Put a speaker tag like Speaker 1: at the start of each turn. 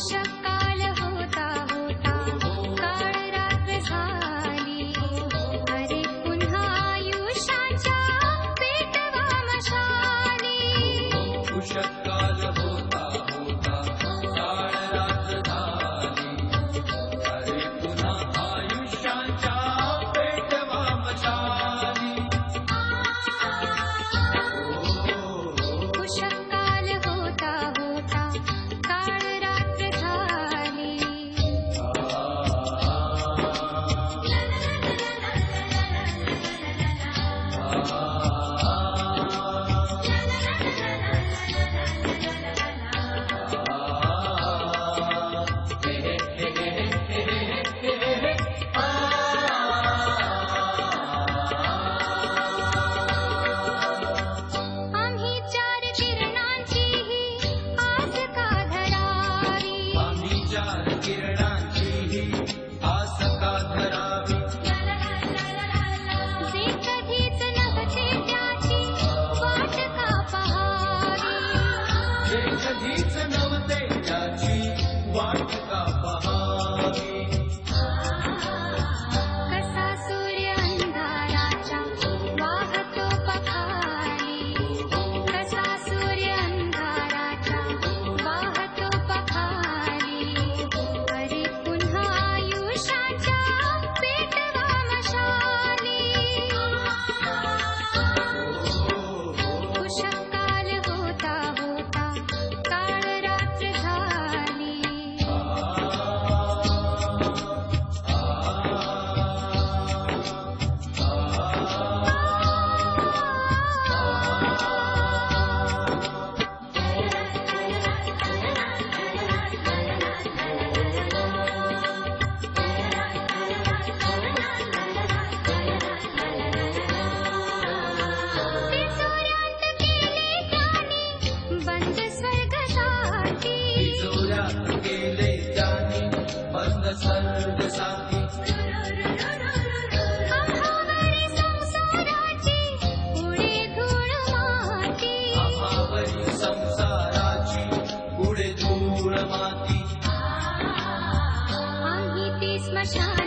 Speaker 1: उषःकाल होता होता काळ रात्र झाली. अरे पुन्हा आयुष्याच्या पेटवा मशाली.
Speaker 2: उषःकाल होता होता काळ रात्र झाली. अरे पुन्हा आयुष्याच्या पेटवा मशाली.
Speaker 1: उषःकाल होता होता काळ रात्र झाली. आम्ही चार किरणांची ही आस का धरावी.
Speaker 2: आम्ही चार किरणांचीही आस का धरावी.
Speaker 1: जे कधीच नव्हते त्याची वाट का पहावी.
Speaker 2: जे कधीच नव्हते त्याची वाट का पहावी.
Speaker 1: कसा सूर्य अंधाराच्या वाहतो पखाली. कसा सूर्य अंधाराच्या वाहतो पखाली. अरे पुन्हा आयुष्याच्या पेटवा मशाली. उषःकाल होता होता काळ रात्र झाली. तिजोऱ्यात गेले त्याने बंद स्वर्गसाठी.
Speaker 2: तिजोऱ्यात गेले त्याने बंद स्वर्गसाती.
Speaker 1: आम्हावरी संसाराची उडे धूळ माती.
Speaker 2: आम्हावरी संसाराची उडे धूळ माती.
Speaker 1: आम्ही ती स्मशान